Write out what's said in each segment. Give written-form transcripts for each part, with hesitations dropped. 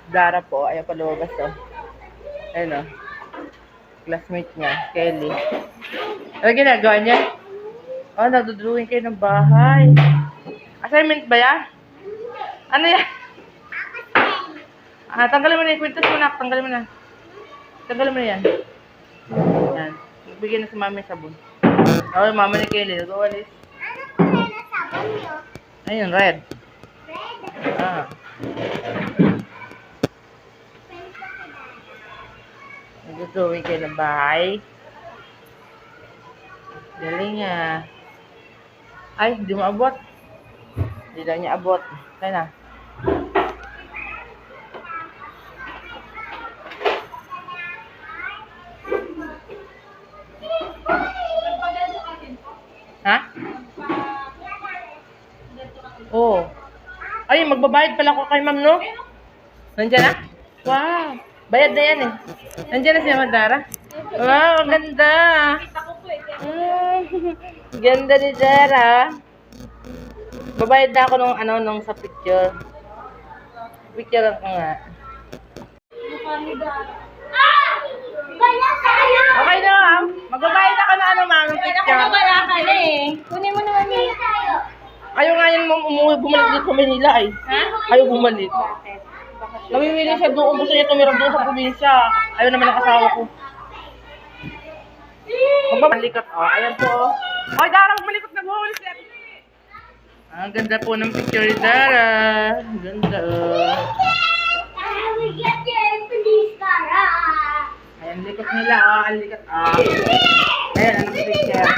Dara po, ayaw pa lumabas oh. Ayun oh. Classmate niya, Kelly. Ano ginagawa niya? Oh, nagdodrawing kayo ng bahay. Assignment ba yan? Ano yan? Tanggalin mo na yung kwintas mo na. Tanggalin mo na. Tanggalin mo na yan. Yan. Bigyan na si mami sabon. Oh, yung mama ni Kelly. Nag-awalis. Ano na sabon niyo? Ayun, red. Red? Ah. Nagdodrawing kayo ng bahay. Galing niya. Ay, hindi mo abot. Hindi lang niya abot. Kaya na. Ha? Oo. Ay, magbabayad pala ako kay ma'am, no? Nandiyan na? Wow. Bayad na yan eh. Nandiyan na si Madara. Wow, ang ganda. Ganda ni Dara. Babayad na ako nung sa picture. Picture lang ko nga. Okay na, ma'am. Magbabayad ako ng ma'am, ng picture. Wala ka na eh. Kunin mo naman yun. Ayaw nga yan bumalik dito sa Manila ay. Ha? Ayaw bumalik. Namimili siya doon. Gusto niya tumira doon sa probinsya. Ayaw naman ang asawa ko. Magbabalikot. Oh, ayan po. Oh. Ay, Dara, magbalikot. Nagwawalis yan. Ang ganda po ng picture ni Dara. Ang ganda. Ayan, likot nila. Oh, ang likot. Oh. Ayan, ang picture.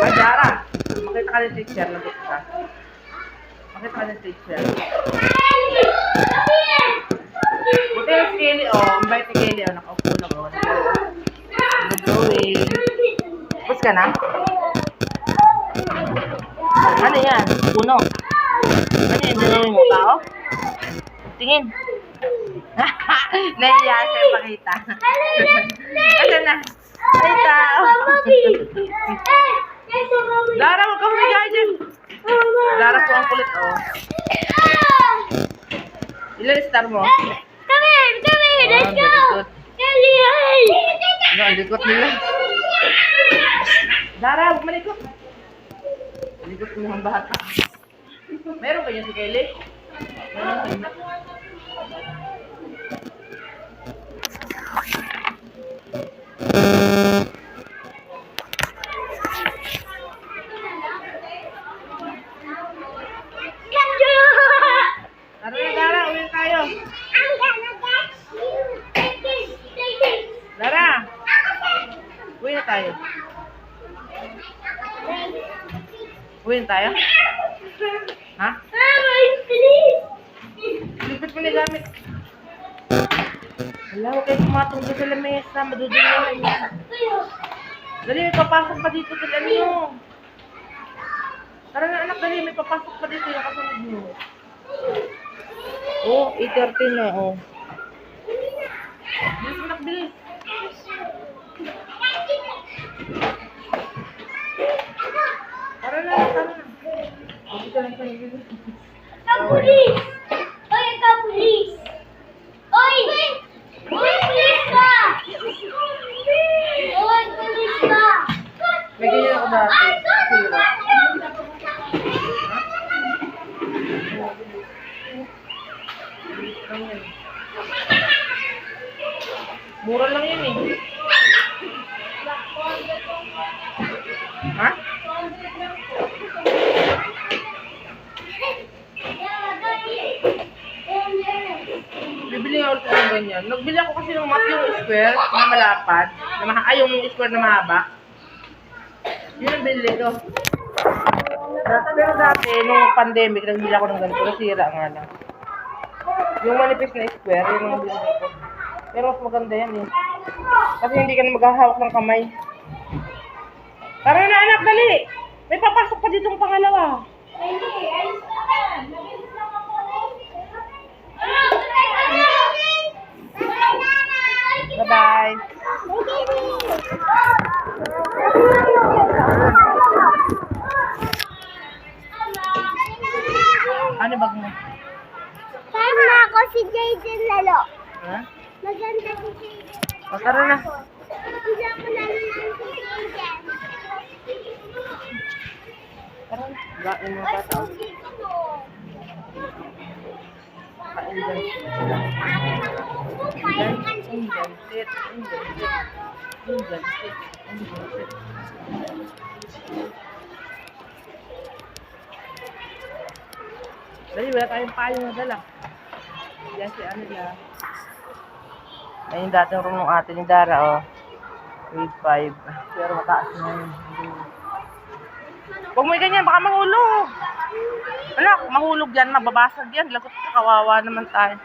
Ay, Dara. Makita ka ng picture. Lagot ka. Makita ka ng picture. Buti yung si Kelly, oh. Ang bait ni Kelly, oh. Nakaupo na ko. Nag-drawing. Tapos ka na? Ano yan? Puno. Ano yan? Drawing mo tao? Tingin. Nahiya siya pakita. Asan na? Ay, tao. Dara, huwag ka humigay dyan. Dara po ang kulit, oh. Ilan star mo? Come here, let's go. Kelly, Ano, ang likot nila. Dara, malikot. Malikot mo ang bata. Meron ba yan si Kelly? Tara na, Dara, uwi na tayo. Dara, uwi na tayo. Uwi na tayo? Ha? Lipit mo na gamit. Wala, huwag kayo pumatong doon sa lamesa. Madudulungan niya. Dali, may papasok pa dito sa nyo. Tara na anak, dali, may papasok pa dito yung kasunod nyo. Oh, 8:13 na, oh. Bilis, anak, bilis. Tara na, tara na. Dito lang tayo, bilis. Kapulis! Oy, kapulis! Oy! Oy, pulis ka! Oy, pulis ka! May ganyan ako dati. Sira. Lang yan. Mura lang yan eh. Ha? Bibili nga ulit ng ganyan. Nagbili ako kasi ng mat yung square na malapad. Ay, yung square na mahaba. Yun ang binili ko. Pero dati, nung pandemic, nagbili ako ng ganito. Nasira nga lang. Yung manipis na square, yun ang binili ko. Pero mas maganda yan eh. Kasi hindi ka na maghahawak ng kamay. Tara na anak, dali! May papasok pa dito ang pangalawa. Hindi, ayos na yan. Nabilis lang ako. Bye-bye. Ano bag mo? Time na ako si Jaden lalo. Ha? Maganda si Jaden. O, tara na. Hindi ako lalo ng si Jaden. Tara na. Gain mo pa tao. Kain dyan. Indian sit. Dali, wala tayong payo na dala. Yan si ano niya. Ayun dating room ng ate ni Dara, oh. Grade 5. Pero mataas na yun. Huwag mo ganyan, baka mahulog. Anak, mahulog yan, mababasag yan. Lagot ka, kawawa naman tayo.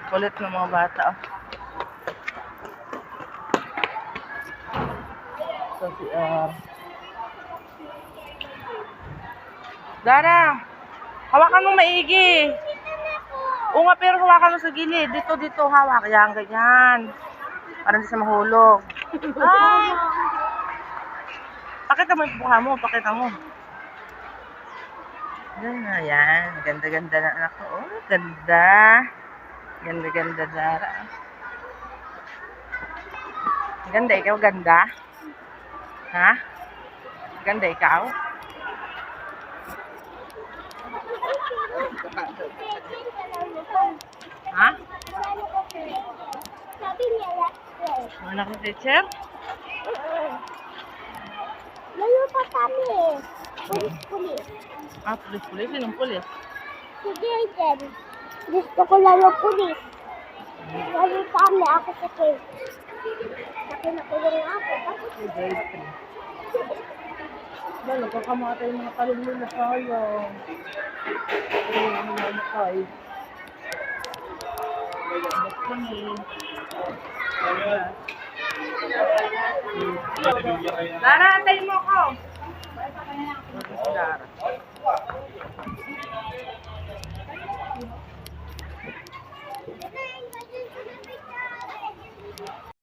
Kulit ng mga bata, oh. So, si Dara, hawakan mo maigi. Oo nga, pero hawakan mo sa gilid. Dito, hawak. Yan, ganyan. Para hindi siya mahulog. Ah! Pakita mo yung mukha mo. Pakita mo. Yan na, yan. Ganda-ganda na anak ko. Oh, ganda. Ganda-ganda, Dara. Ganda, ikaw ganda? Ha? Ganda, ikaw? Ha? Sabi niya last year. Anak ni teacher? Lalo pa kami. Pulis. Ah, pulis. Sinong pulis? Si Jaden. Gusto ko lalo pulis. Lalo kami ako sa cave. Sabi na ko lang ako. Tapos Si grade 3. Ba, nagkakamatay yung mga kalumul na sayang. Ay, ano namatay. Ba't kami? Lara, antayin mo ako. Dara.